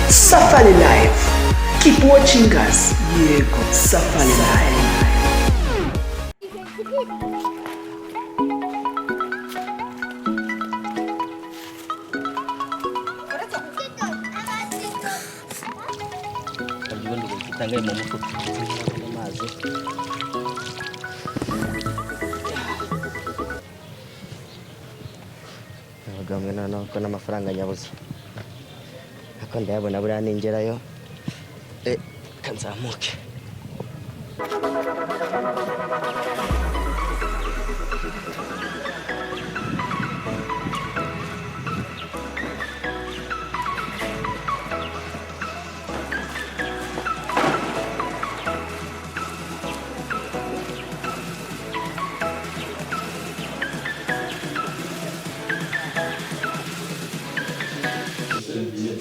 Safari Live. Keep watching us. Yego Safari Live. Tangai mau masuk mazi. Gamwe no ko n'amafaranga nyabuze. Ako ndayabona buriya ninjerayo. Kanzamuke.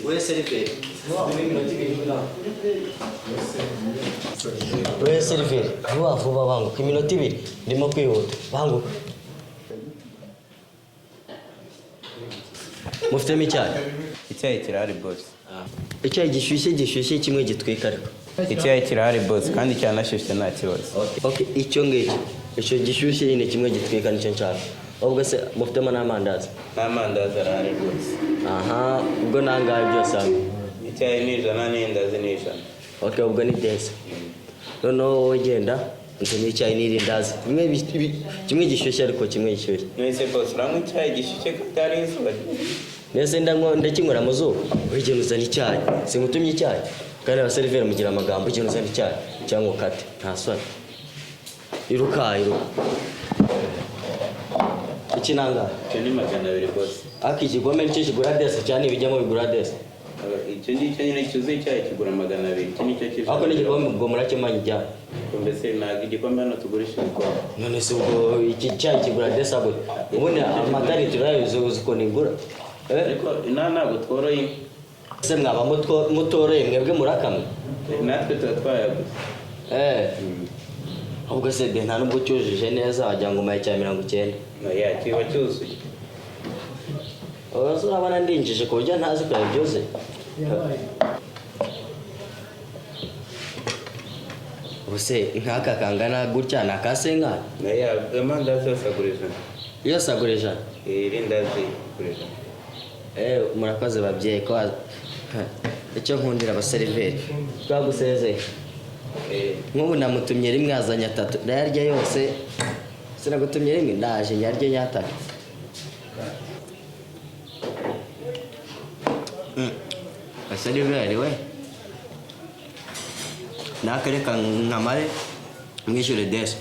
Wewe Silveri, vuba bangu ku minota 2 ndimo kwihuta bangu. Mufitemo icyayi? Icyayi kirahari boss. Icyayi gishyushye kimwe gitwika ariko. Icyayi kirahari boss kandi cyanashyushye nta kibazo. Okay, icyo ngicyo. Icyo gishyushye nyine kimwe gitwika nicyo nshaka. Ubwo se mufitemo n'amandazi? N'amandazi arahari boss. Aha, ubwo nangaye byose hamwe. Icyayi ni 100 n'indazi ni 100. Okay, ubwo ni desi. Noneho wegenda ntumye icyayi n'irindazi. Kimwe gishyushye ariko kimwe gishyushye. Nese boss, uramwe icyayi gishyushye katari izuba. Nese ndakinywera mu zuba. Wegenda uzana icyayi. Singutumye icyayi. Kandi abaseriveri mugira amagambo ikintu uzana icyayi cyangwa ukate. Nta soni. Iruka. Iki nanga? Cyo ni 200 boss. Akigigome nicyo kigura desi cyane ibijyamo bigura desi. Icyo ngicyo nyine cyuzuye icyayi kigura 200. Iki nicyo kije. Ako n'igikombe ubwo murakemanya ijya. Mbese ntabwo igikombe hano tugurisha ibikombe. None se ubwo iki cyayi kigura desi ago. Ubundi amatari turayo uko nigura. Ariko ntabwo tworoye. Se mwaba mutoroye mwebwe murakamwe. Natwe turatwayaguze. Ubwo se de nta nubwo cyujuje neza wagira ngo maye cya 90. Ya kiba cyuzuye. Urabona ndinjije ku buryo ntazi ko byose. Ubuse nkaka kangana gutya nakasenga. Ya amandazi asagurisha. Iyo sagurisha. Irindazi gurisha. Murakoze babyeyi ko icyo nkundira abaseriveri. Twagusezeye. Nk'ubu namutumye rimwe azanya 3 ndayarya yose. Sinagutumye rimwe ndaje nyarye nyataka. Aseriveri we. Nakareka nkamare mwishyure desi.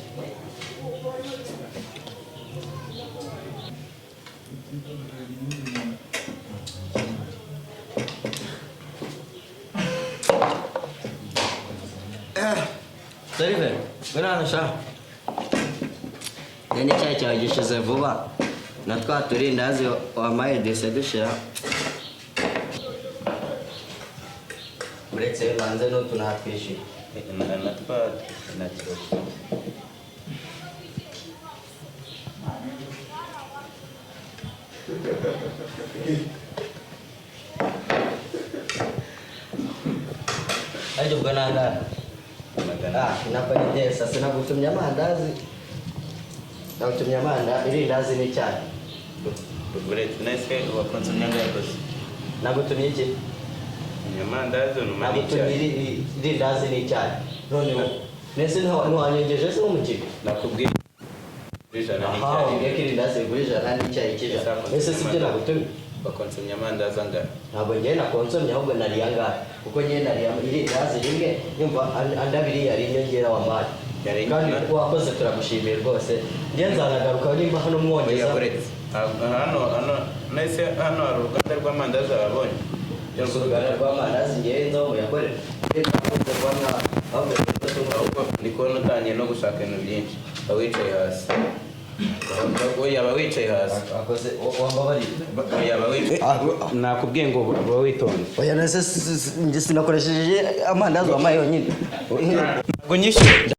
Seriveri, bwana sha. Nene cyayi cyawe gishize vuba. Na twa turindazi wamaye desi dushira. Uretse banze no tunatwishyura. Ayo ubwo nanga. Napani desa sinagutumye amandazi. Nagutumye amandazi irindazi n'icyayi. Uretse nese wakonsomya ngakoze. Nagutumye iki? Amandazi n'umani icyayi. Irindazi n'icyayi. None nese ntiwanyengeje se umukire. Nakubwiye ijana n'icyayi. Aha, ubwiye ko irindazi ijana n'icyayi kijana. Ese sibyo nagutumye? Bakonsomya amandazi angahe? Ntabwo njye nakonsomye ahubwo nari angahe. Kuko njye nari irindazi rimwe nyumva andabiri yari inyongera wamaye. Kandi wakoze turagushimiye rwose. Njye nzanagaruka nimba hano mwongeza. Hano nese hano hari uruganda rw'amandazi ababonye. Uruganda rw'amandazi njye nzo muyakorera. Ndi kubona utangiye no gushaka ibintu byinshi. Awicaye hasi. Yaba wicaye hasi. Akoze wambabariye. Yaba wicaye. Nakubwiye ngo uba witonze. Oya nase njye sinakoresheje amandazi wamaye yonyine. Ngo nyishyure.